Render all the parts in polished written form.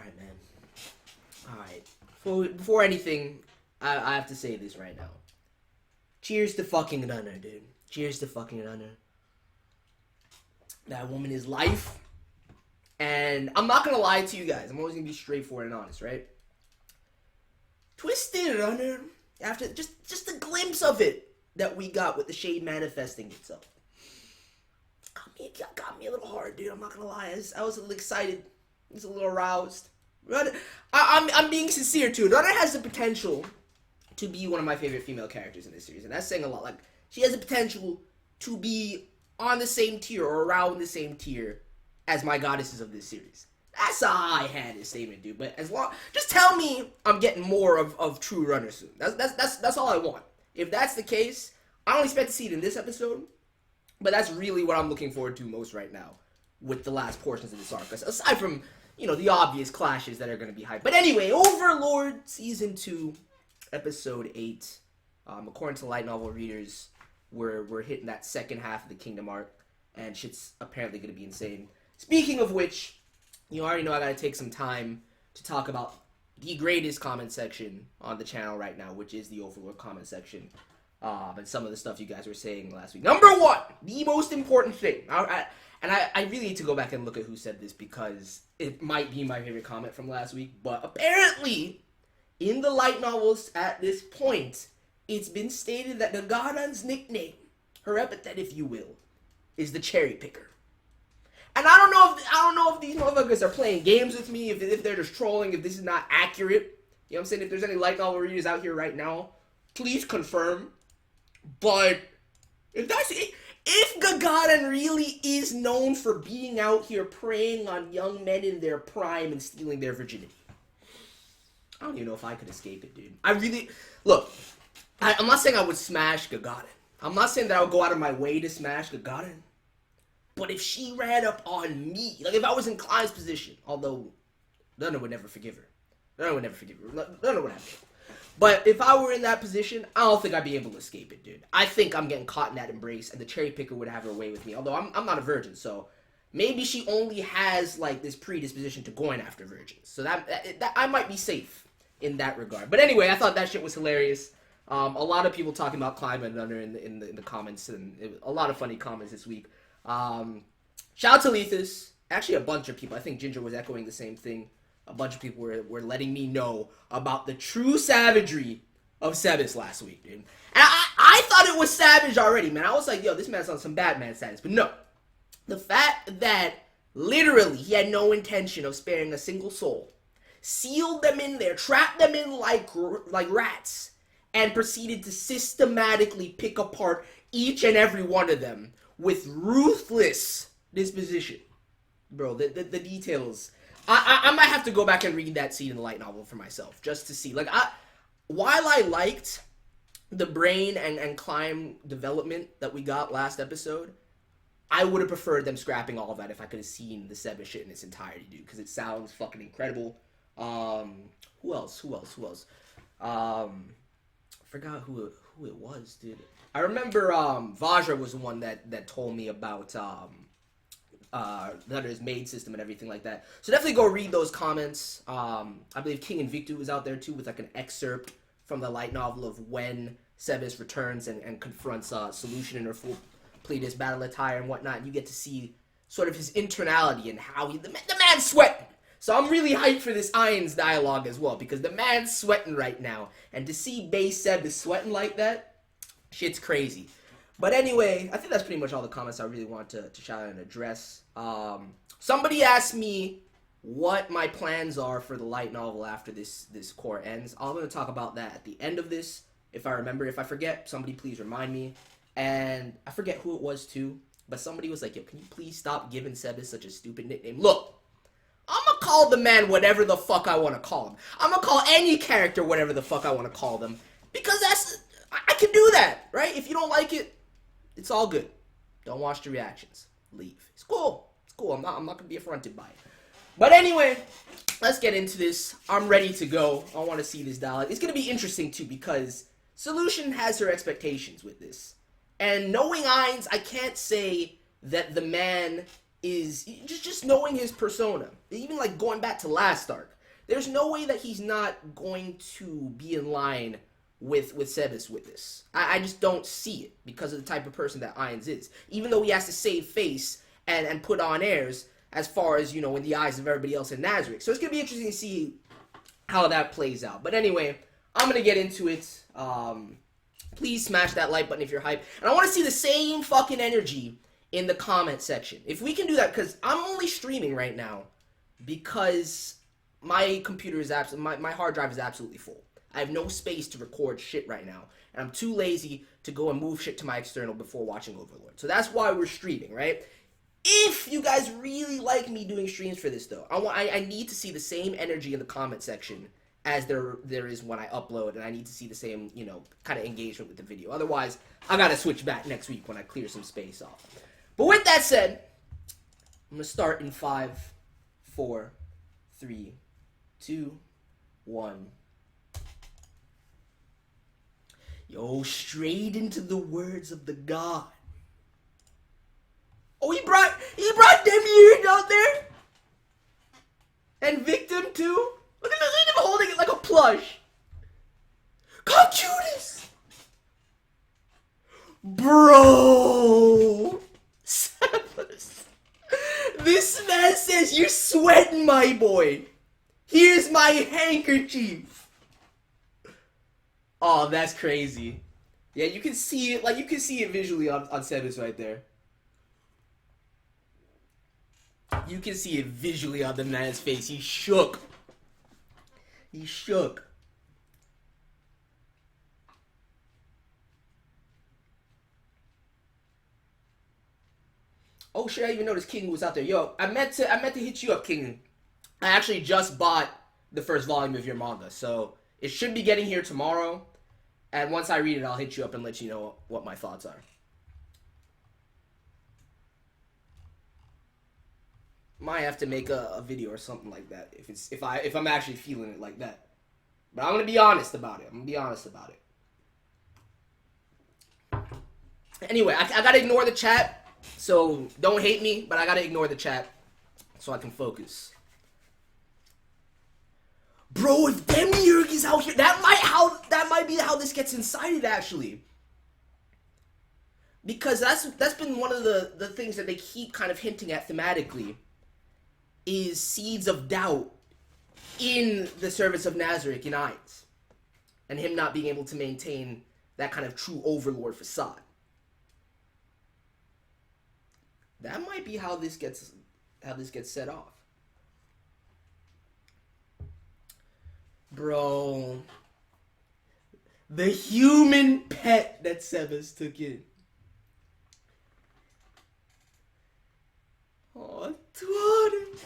Alright, man. Alright. Before anything, I have to say this right now. Cheers to fucking Renner, dude. Cheers to fucking Renner. That woman is life. And I'm not gonna lie to you guys. I'm always gonna be straightforward and honest, right? Twisted Renner, after just a glimpse of it that we got with the shade manifesting itself. Got me a little hard, dude. I'm not gonna lie. I was a little excited. I was a little aroused. I'm being sincere too. Renner has the potential to be one of my favorite female characters in this series, and that's saying a lot. Like, she has the potential to be on the same tier or around the same tier as my goddesses of this series. That's a high-handed statement, dude. But just tell me I'm getting more of true Renner soon. That's all I want. If that's the case, I don't expect to see it in this episode, but that's really what I'm looking forward to most right now with the last portions of this arc. Aside from, the obvious clashes that are going to be hyped. But anyway, Overlord Season 2, Episode 8. According to light novel readers, we're hitting that second half of the Kingdom arc, and shit's apparently going to be insane. Speaking of which, you already know I got to take some time to talk about the greatest comment section on the channel right now, which is the Overlord comment section. And some of the stuff you guys were saying last week. Number one, the most important thing. I really need to go back and look at who said this because it might be my favorite comment from last week. But apparently, in the light novels at this point, it's been stated that Nagaran's nickname, her epithet if you will, is the cherry picker. And I don't know if these motherfuckers are playing games with me, if they're just trolling, if this is not accurate. You know what I'm saying? If there's any light novel readers out here right now, please confirm. But if Gagarin really is known for being out here preying on young men in their prime and stealing their virginity, I don't even know if I could escape it, dude. I'm not saying I would smash Gagarin. I'm not saying that I would go out of my way to smash Gagarin. But if she ran up on me, like if I was in Klein's position, although Renner would never forgive her. Renner would have. But if I were in that position, I don't think I'd be able to escape it, dude. I think I'm getting caught in that embrace, and the cherry picker would have her way with me. Although I'm not a virgin, so maybe she only has like this predisposition to going after virgins. So that I might be safe in that regard. But anyway, I thought that shit was hilarious. A lot of people talking about Klein and Renner in the comments, and a lot of funny comments this week. Shout out to Lethus. Actually, a bunch of people. I think Ginger was echoing the same thing. A bunch of people were letting me know about the true savagery of Sebas last week, dude. And I thought it was savage already, man. I was like, yo, this man's on some Batman status. But no. The fact that literally he had no intention of sparing a single soul, sealed them in there, trapped them in like rats, and proceeded to systematically pick apart each and every one of them with ruthless disposition. Bro, the details. I might have to go back and read that scene in the light novel for myself, just to see. While I liked the brain and climb development that we got last episode, I would have preferred them scrapping all of that if I could have seen the Sebas shit in its entirety, dude, because it sounds fucking incredible. Who else? Forgot who it was, dude. I remember Vajra was the one that told me about Renner's maid system and everything like that. So definitely go read those comments. I believe King Invictu was out there too with like an excerpt from the light novel of when Sebas returns and confronts Solution in her full Pleiades battle attire and whatnot. And you get to see sort of his internality and how the man's sweating. So I'm really hyped for this Ainz dialogue as well, because the man's sweating right now. And to see base Sebas sweating like that, shit's crazy. But anyway, I think that's pretty much all the comments I really want to shout out and address. Somebody asked me what my plans are for the light novel after this core ends. I'm going to talk about that at the end of this, if I remember. If I forget, somebody please remind me. And I forget who it was too, but somebody was like, yo, can you please stop giving Sebas such a stupid nickname? Look, I'm going to call the man whatever the fuck I want to call him. I'm going to call any character whatever the fuck I want to call them, because I can do that, right? If you don't like it, it's all good. Don't watch the reactions. Leave. It's cool. I'm not going to be affronted by it. But anyway, let's get into this. I'm ready to go. I want to see this dialogue. It's going to be interesting too, because Solution has her expectations with this. And knowing Ainz, I can't say that the man is just knowing his persona. Even like going back to last arc, there's no way that he's not going to be in line with Sebas with this. I just don't see it because of the type of person that Ainz is. Even though he has to save face and put on airs as far as, you know, in the eyes of everybody else in Nazarick. So it's going to be interesting to see how that plays out. But anyway, I'm going to get into it. Please smash that like button if you're hyped. And I want to see the same fucking energy in the comment section. If we can do that, because I'm only streaming right now because my computer is my hard drive is absolutely full. I have no space to record shit right now, and I'm too lazy to go and move shit to my external before watching Overlord. So that's why we're streaming, right? If you guys really like me doing streams for this, though, I need to see the same energy in the comment section as there is when I upload, and I need to see the same, you know, kind of engagement with the video. Otherwise, I gotta switch back next week when I clear some space off. But with that said, I'm gonna start in 5, 4, 3, 2, 1. Yo, straight into the words of the god. Oh, he brought Demiurge out there, and Victim too. Look at him holding it like a plush. Computus, bro. Sebas. This man says you're sweating, my boy. Here's my handkerchief. Oh, that's crazy. Yeah, you can see it. Like, you can see it visually on Sebas right there. You can see it visually on the man's face. He shook. He shook. Oh shit! I didn't even noticed King was out there. Yo, I meant to hit you up, King. I actually just bought the first volume of your manga, so it should be getting here tomorrow. And once I read it, I'll hit you up and let you know what my thoughts are. Might have to make a video or something like that if I'm actually feeling it like that. But I'm gonna be honest about it. Anyway, I gotta ignore the chat, so don't hate me. But I gotta ignore the chat so I can focus. Bro, if Demiurge is out here, that might be how this gets incited, actually. Because that's been one of the things that they keep kind of hinting at thematically, is seeds of doubt in the service of Nazarick in Ainz, and him not being able to maintain that kind of true overlord facade. That might be how this gets set off. Bro, the human pet that Sebas took in. Oh, TUARA.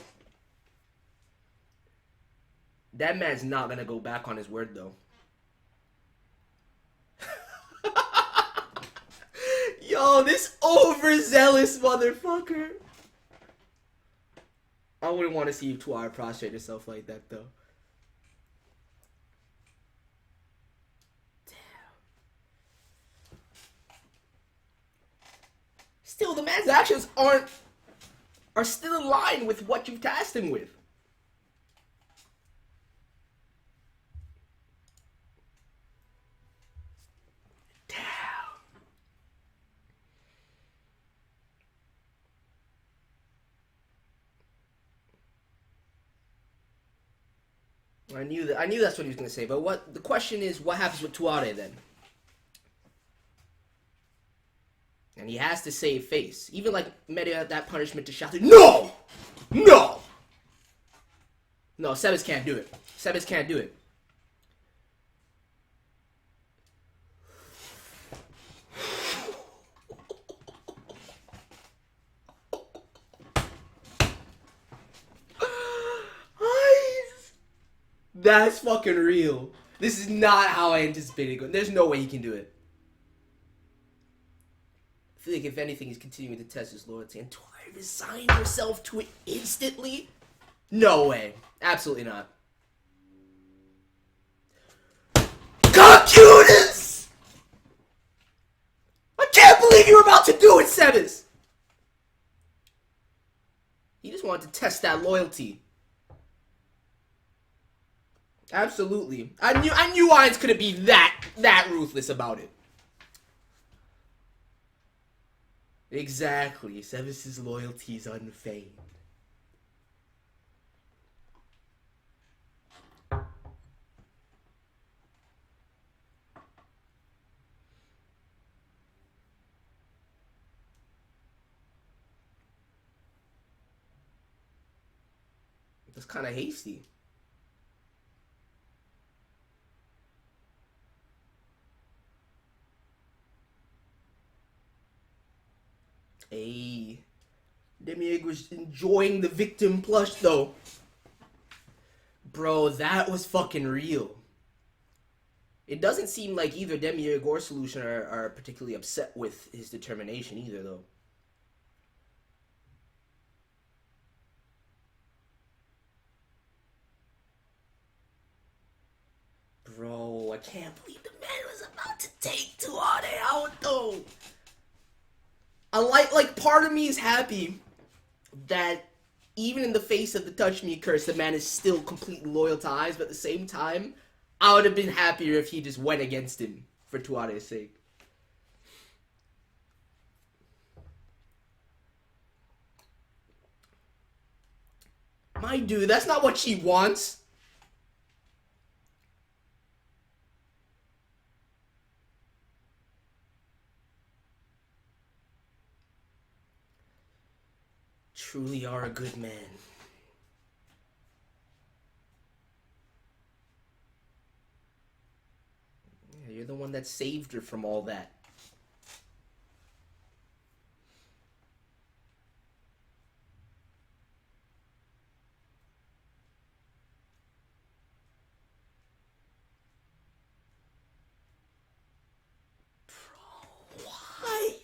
That man's not gonna go back on his word, though. Yo, this overzealous motherfucker. I wouldn't want to see TUARA prostrate herself like that, though. Still, the man's actions are still in line with what you've tasked him with. Damn. I knew that's what he was gonna say, but the question is, what happens with TUARA then? And he has to save face. Even like meted at that punishment to shout, no! No! No, Sebas can't do it. Sebas can't do it. That's fucking real. This is not how I anticipated it. There's no way he can do it. I feel like if anything, he's continuing to test his loyalty. And TUARA resigned herself to it instantly? No way. Absolutely not. Computers! I can't believe you were about to do it, Sebas! just wanted to test that loyalty. Absolutely. I knew Ainz couldn't be that ruthless about it. Exactly. Sebas' loyalty is unfeigned. That's kind of hasty. Hey, Demiurge was enjoying the victim plush though. Bro, that was fucking real. It doesn't seem like either Demiurge or Solution are particularly upset with his determination either though. Bro, I can't believe the man was about to take TUARA out though. Like part of me is happy that even in the face of the touch me curse, the man is still completely loyal to Ainz, but at the same time, I would have been happier if he just went against him for TUARA's sake. My dude, that's not what she wants. Truly are a good man. Yeah, you're the one that saved her from all that. Bro, why?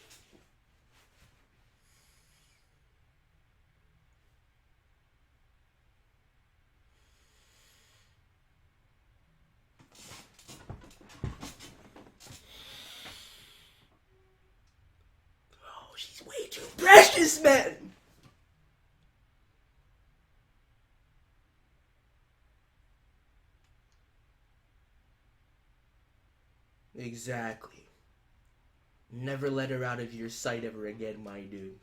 She's way too precious, man! Exactly. Never let her out of your sight ever again, my dude.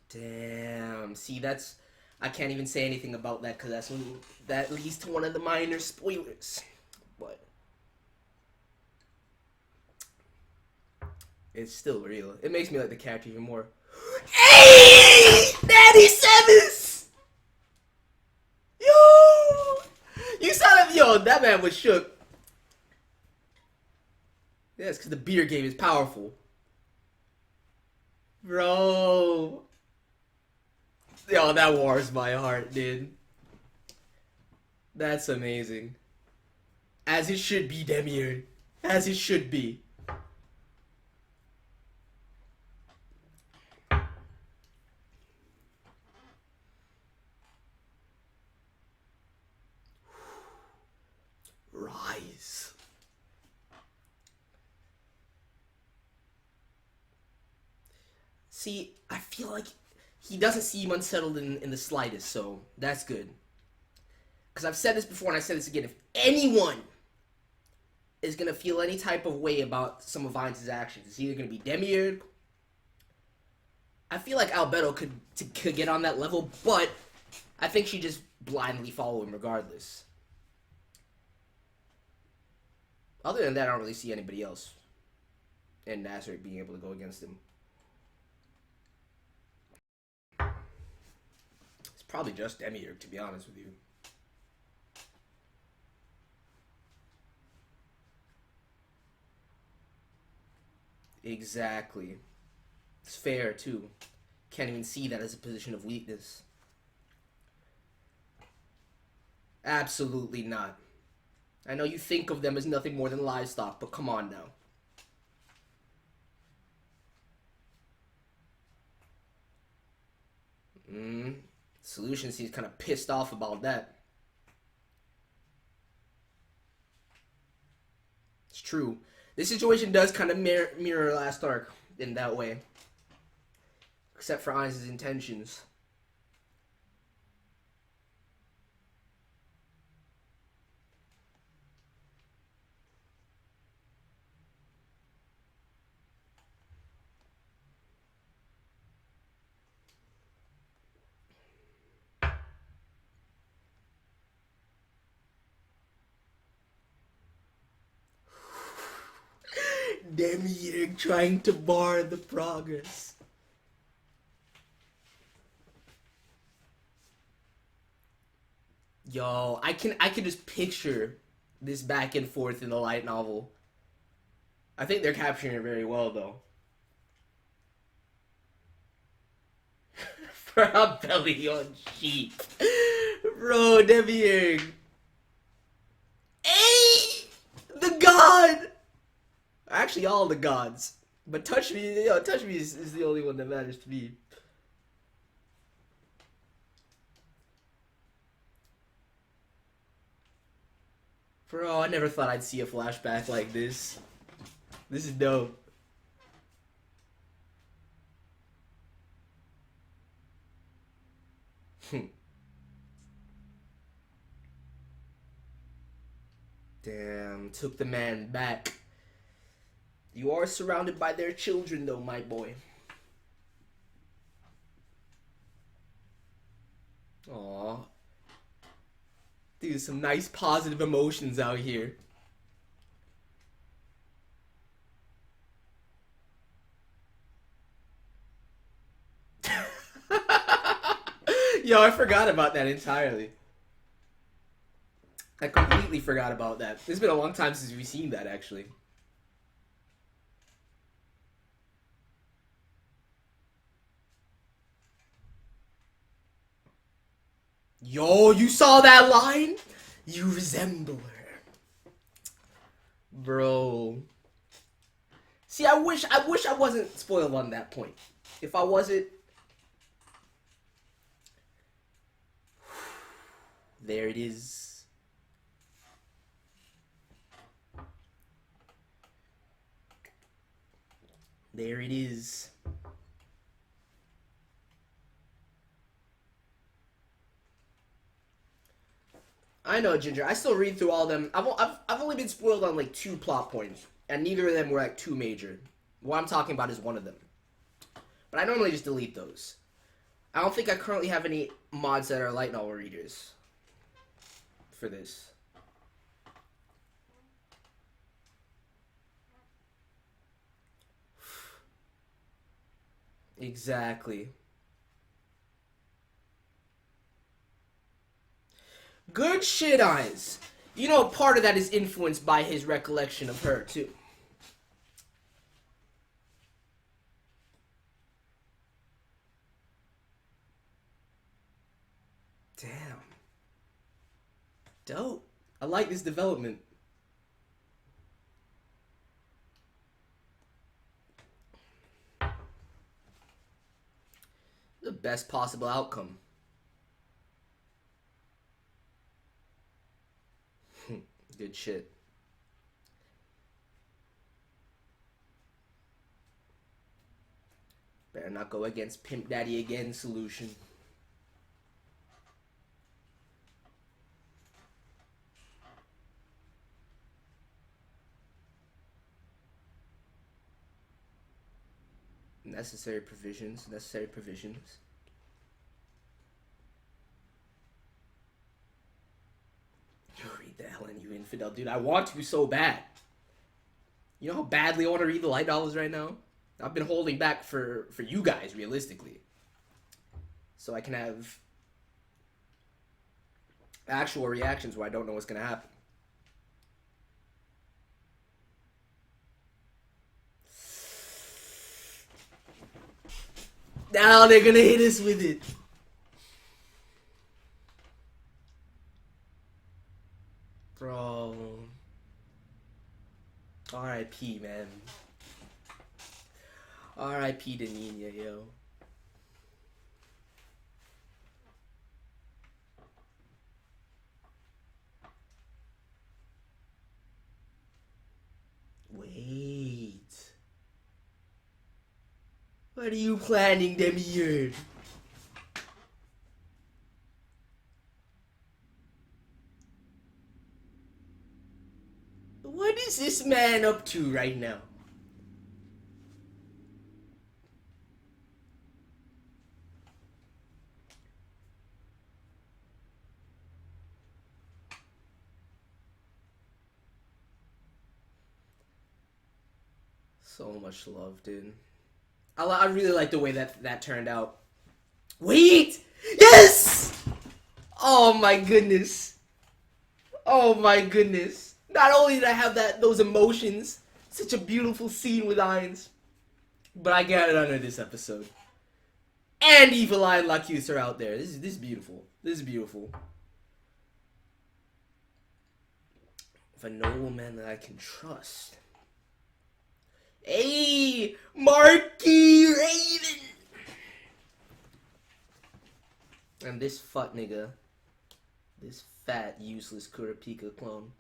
Damn. See, that's... I can't even say anything about that because that leads to one of the minor spoilers. But it's still real. It makes me like the character even more. Hey! Daddy Sebas! Yo! You saw him? Yo, that man was shook. Yes, because the beer game is powerful. Bro. Yo, that wars my heart, dude. That's amazing. As it should be, Demiurge. As it should be. Rise. See, I feel like he doesn't seem unsettled in the slightest, so that's good. Because I've said this before and I said this again. If anyone is going to feel any type of way about some of Ainz's actions, it's either going to be Demiurge. I feel like Albedo could get on that level, but I think she just blindly follow him regardless. Other than that, I don't really see anybody else in Nazareth being able to go against him. It's probably just Demiurge, to be honest with you. Exactly. It's fair, too. Can't even see that as a position of weakness. Absolutely not. I know you think of them as nothing more than livestock, but come on now. Solution seems kind of pissed off about that. It's true. This situation does kind of mirror last arc in that way. Except for Ainz's intentions. Demiurge trying to bar the progress. Yo, I can just picture this back and forth in the light novel. I think they're capturing it very well, though. For a belly on sheep. Bro, Demiurge. Hey! The god! Actually, all the gods. But Touch Me, Touch Me is the only one that matters to me. Bro, I never thought I'd see a flashback like this. This is dope. Damn, took the man back. You are surrounded by their children, though, my boy. Aw. Dude, some nice positive emotions out here. Yo, I forgot about that entirely. I completely forgot about that. It's been a long time since we've seen that, actually. Yo, you saw that line? You resemble her. Bro. See, I wish I wasn't spoiled on that point. If I wasn't... There it is. There it is. I know, Ginger. I still read through all of them. I've only been spoiled on like 2 plot points, and neither of them were like too major. What I'm talking about is one of them. But I normally just delete those. I don't think I currently have any mods that are light novel readers for this. Exactly. Good shit, Ainz. You know, part of that is influenced by his recollection of her, too. Damn. Dope. I like this development. The best possible outcome. Good shit. Better not go against Pimp Daddy again solution. Necessary provisions. Read the Helen, you infidel. Dude, I want to so bad. You know how badly I want to read the light novels right now? I've been holding back for you guys, realistically. So I can have actual reactions where I don't know what's going to happen. Now they're going to hit us with it. Bro. R.I.P. man. R.I.P. to Nina, yo. What are you planning, Demiurge? What is this man up to right now? So much love, dude. I really like the way that turned out. Wait! Yes! Oh my goodness. Oh my goodness. Not only did I have those emotions, such a beautiful scene with Ainz, but I got it under this episode. And Evil Eye and Lacuse are out there. This is beautiful. This is beautiful. Of a nobleman that I can trust. Hey, Marky Raven! And this fuck nigga. This fat, useless Kurapika clone.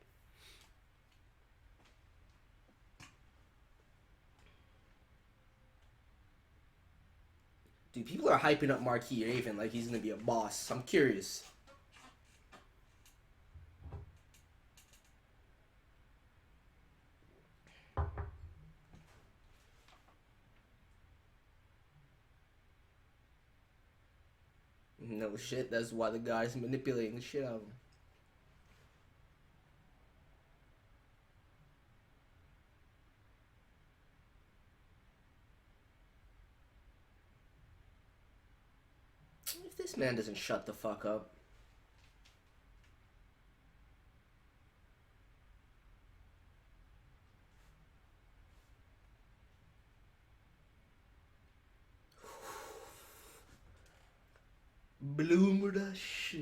Dude, people are hyping up Marquis Raven like he's gonna be a boss. I'm curious. No shit, that's why the guy's manipulating the shit out of him. If this man doesn't shut the fuck up. Bloom Rush.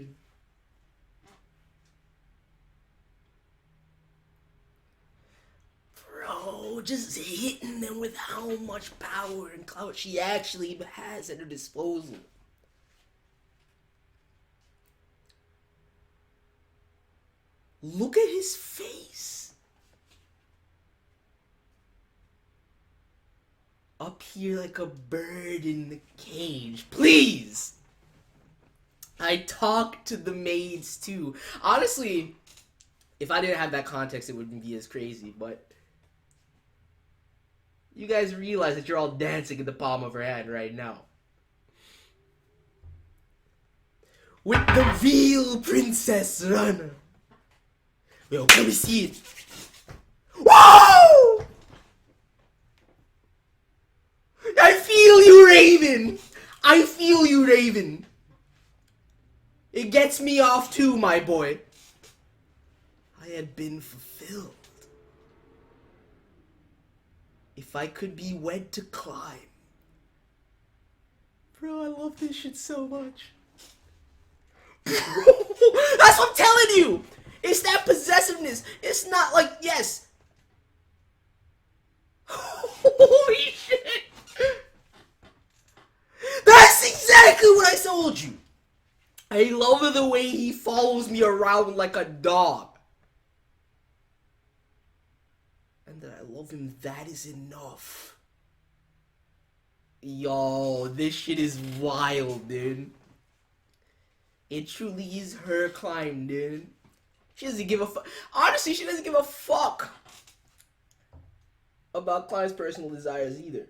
Bro, just hitting them with how much power and clout she actually has at her disposal. Look at his face. Up here like a bird in the cage. Please! I talk to the maids too. Honestly, if I didn't have that context, it wouldn't be as crazy, but you guys realize that you're all dancing in the palm of her hand right now. With the real Princess Renner. Yo, let me see it. Whoa! I feel you, Raven. I feel you, Raven. It gets me off too, my boy. I had been fulfilled. If I could be wed to climb. Bro, I love this shit so much. That's what I'm telling you! It's that possessiveness. It's not like, yes. Holy shit! That's exactly what I told you. I love the way he follows me around like a dog. And that I love him, that is enough. Yo, this shit is wild, dude. It truly is her climb, dude. She doesn't give a fuck. Honestly, she doesn't give a fuck about Clive's personal desires either.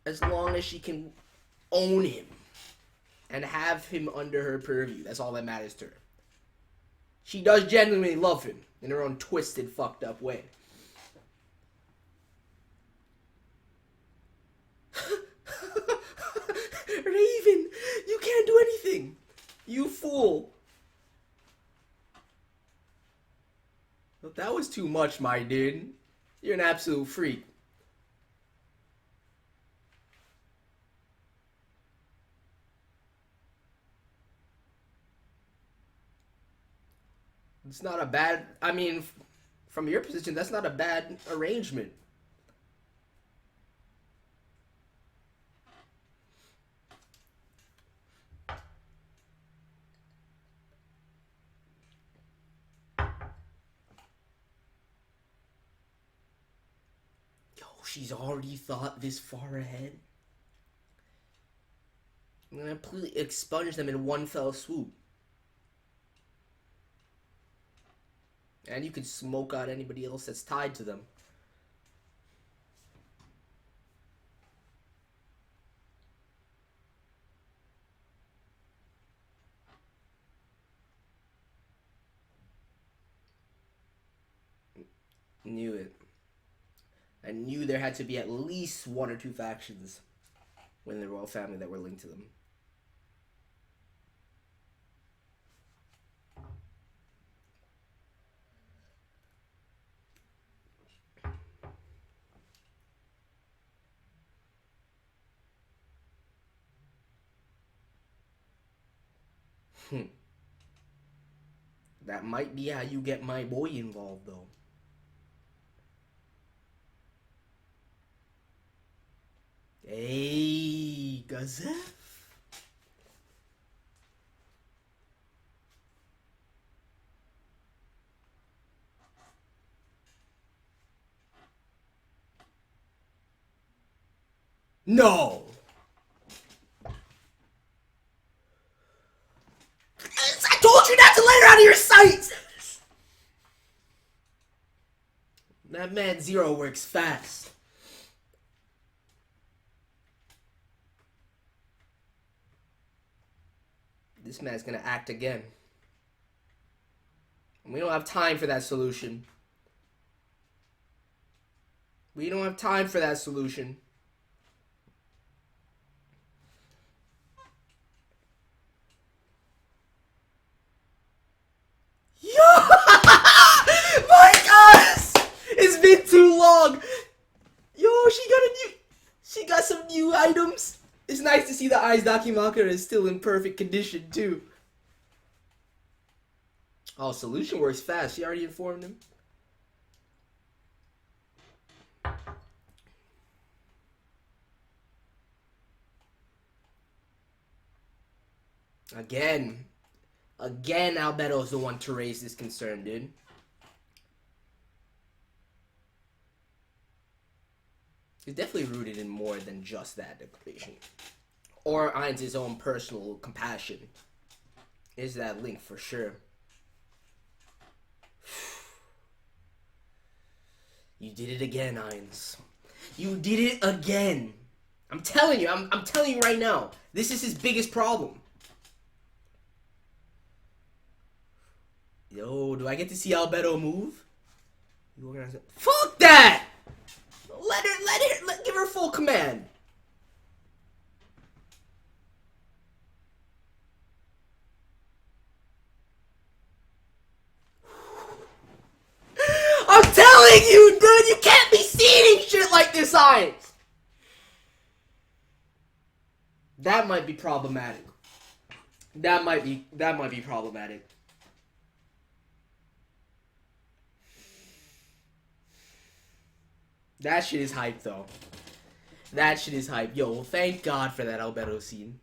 As long as she can own him and have him under her purview. That's all that matters to her. She does genuinely love him in her own twisted, fucked up way. Raven, you can't do anything. You fool. But that was too much, my dude. You're an absolute freak. It's not a bad, I mean, from your position, that's not a bad arrangement. Yo, She's already thought this far ahead. I'm gonna completely expunge them in one fell swoop. And you can smoke out anybody else that's tied to them. Knew it. I knew there had to be at least one or two factions within the royal family that were linked to them. That might be how you get my boy involved, though. Hey, Gazette. No. I told you not to let her out of your sight. That man Zero works fast. This man's gonna act again. We don't have time for that solution. We don't have time for that solution. Yo! My gosh! It's been too long. Yo, she got some new items. It's nice to see the Ainz Dakimakura is still in perfect condition, too. Oh, solution works fast. She already informed him. Again, Albedo is the one to raise this concern, dude. He's definitely rooted in more than just that declaration. Or Ainz' own personal compassion. Is that link for sure. You did it again, Ainz. You did it again. I'm telling you, I'm telling you right now. This is his biggest problem. Yo, do I get to see Albedo move? Fuck that! Give her full command. I'm telling you, dude, you can't be seeding shit like this, Ainz. That might be problematic. That might be problematic. That shit is hype, though. That shit is hype. Yo, thank God for that Albedo scene.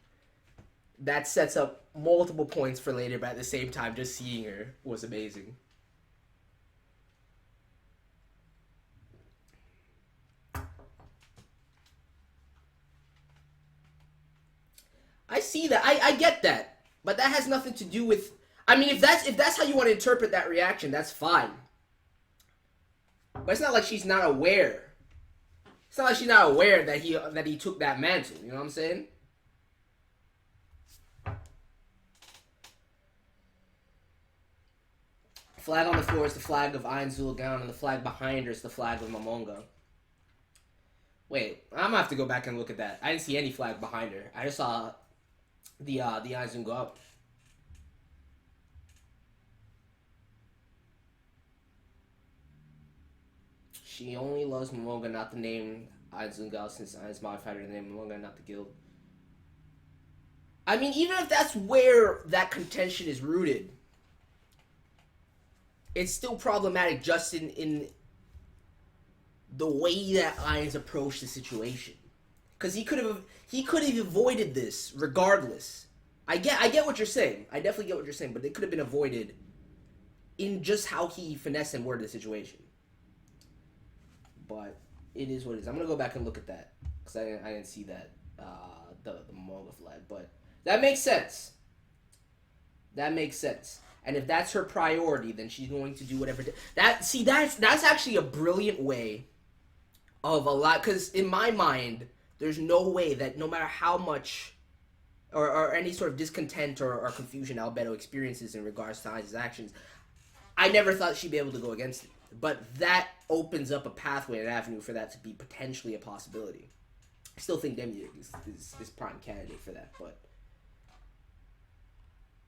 That sets up multiple points for later, but at the same time, just seeing her was amazing. I see that. I get that. But that has nothing to do with... I mean, if that's how you want to interpret that reaction, that's fine. But it's not like she's not aware. It's not like she's not aware that he took that mantle. You know what I'm saying? Flag on the floor is the flag of Ainz Zul'Ghan, and the flag behind her is the flag of Momonga. Wait, I'm gonna have to go back and look at that. I didn't see any flag behind her. I just saw the Ainz go up. She only loves Momonga, not the name Ainz Zul'Ghan, since Ainz modified her name Momonga, not the guild. I mean, even if that's where that contention is rooted, it's still problematic just in the way that Ainz approached the situation. Because he could have avoided this regardless. I get what you're saying. I definitely get what you're saying, but it could have been avoided in just how he finessed and worded the situation. But it is what it is. I'm gonna go back and look at that because I didn't see that the manga flag, but that makes sense. That makes sense. And if that's her priority, then she's going to do whatever. That's actually a brilliant way of a lot. Because in my mind, there's no way that no matter how much or any sort of discontent or confusion Albedo experiences in regards to Ainz's actions, I never thought she'd be able to go against it. But that opens up a pathway, an avenue for that to be potentially a possibility. I still think Demiurge is prime candidate for that, but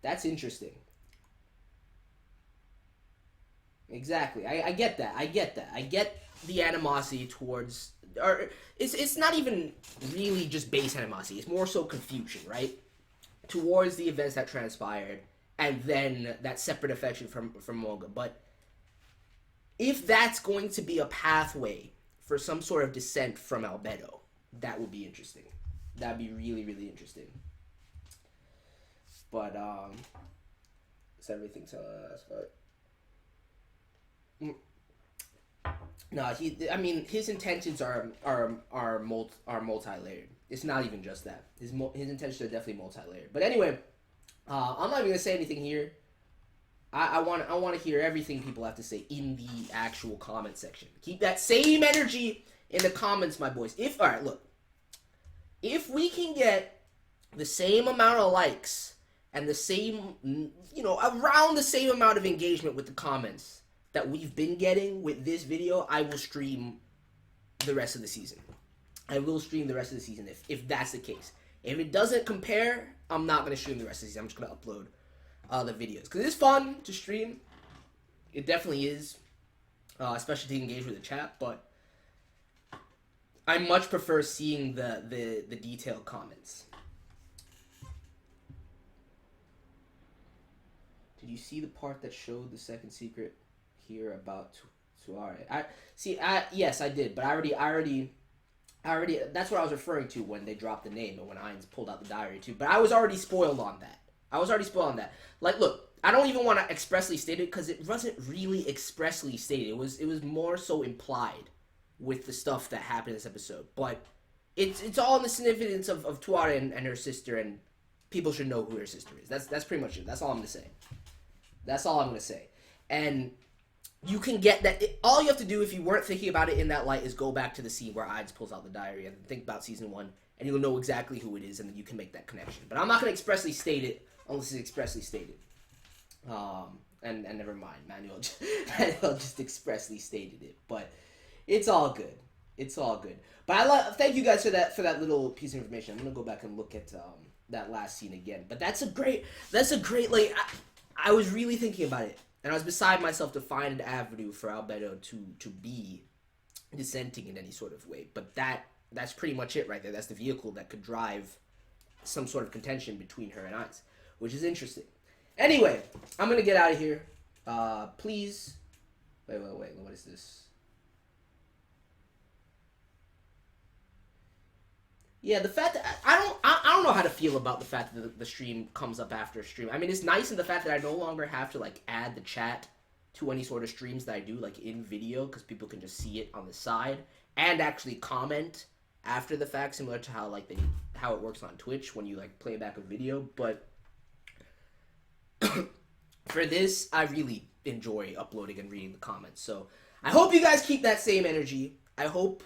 that's interesting. Exactly. I get that. I get the animosity towards, or it's not even really just base animosity. It's more so confusion, right? Towards the events that transpired, and then that separate affection from manga. But if that's going to be a pathway for some sort of dissent from Albedo, that would be interesting. That'd be really, really interesting. But is everything telling us? But no, his intentions are multi-layered. It's not even just that. His intentions are definitely multi-layered. But anyway, I'm not even gonna say anything here. I want to hear everything people have to say in the actual comment section. Keep that same energy in the comments, my boys. If we can get the same amount of likes and the same, around the same amount of engagement with the comments that we've been getting with this video, I will stream the rest of the season. If that's the case. If it doesn't compare, I'm not going to stream the rest of the season. I'm just going to upload the videos. Because it's fun to stream. It definitely is. Especially to engage with the chat. But I much prefer seeing the detailed comments. Did you see the part that showed the second secret here about TUARA? Yes, I did. But I already. That's what I was referring to when they dropped the name and when Ainz pulled out the diary too. But I was already spoiled on that. Like, look, I don't even want to expressly state it because it wasn't really expressly stated. It was more so implied with the stuff that happened in this episode. But it's all in the significance of TUARA and her sister, and people should know who her sister is. That's pretty much it. That's all I'm gonna say. And you can get that. All you have to do if you weren't thinking about it in that light is go back to the scene where Ainz pulls out the diary and think about season 1, and you'll know exactly who it is, and then you can make that connection. But I'm not going to expressly state it unless it's expressly stated. And never mind, Manuel just expressly stated it. But it's all good. But thank you guys for that little piece of information. I'm going to go back and look at that last scene again. But that's a great like, I was really thinking about it. And I was beside myself to find an avenue for Albedo to be dissenting in any sort of way. But that's pretty much it right there. That's the vehicle that could drive some sort of contention between her and Ainz, which is interesting. Anyway, I'm going to get out of here. Please. Wait. What is this? Yeah, the fact that I don't know how to feel about the fact that the stream comes up after a stream. I mean, it's nice in the fact that I no longer have to like add the chat to any sort of streams that I do like in video, because people can just see it on the side and actually comment after the fact, similar to how it works on Twitch when you like play back a video. But for this, I really enjoy uploading and reading the comments. So I hope you guys keep that same energy. I hope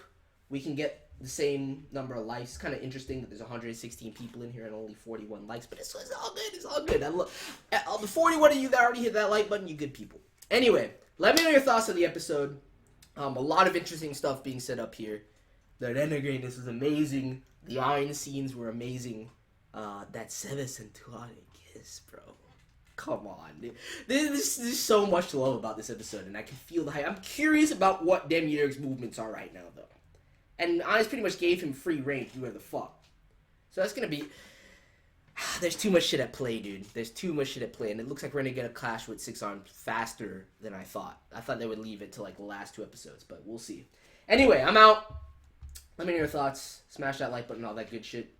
we can get the same number of likes. It's kind of interesting that there's 116 people in here and only 41 likes, but it's all good. It's all good. The 41 of you that already hit that like button, you good people. Anyway, let me know your thoughts on the episode. A lot of interesting stuff being set up here. The Renner greatness was amazing. The Ainz scenes were amazing. That Sebas and TUARA kiss, bro. Come on, dude. There's so much to love about this episode, and I can feel the hype. I'm curious about what Demiurge's movements are right now, though. And Ainz pretty much gave him free reign to do whatever the fuck. So that's going to be... There's too much shit at play, dude. There's too much shit at play. And it looks like we're going to get a clash with 6 Arms faster than I thought. I thought they would leave it to like the last 2 episodes, but we'll see. Anyway, I'm out. Let me know your thoughts. Smash that like button, all that good shit.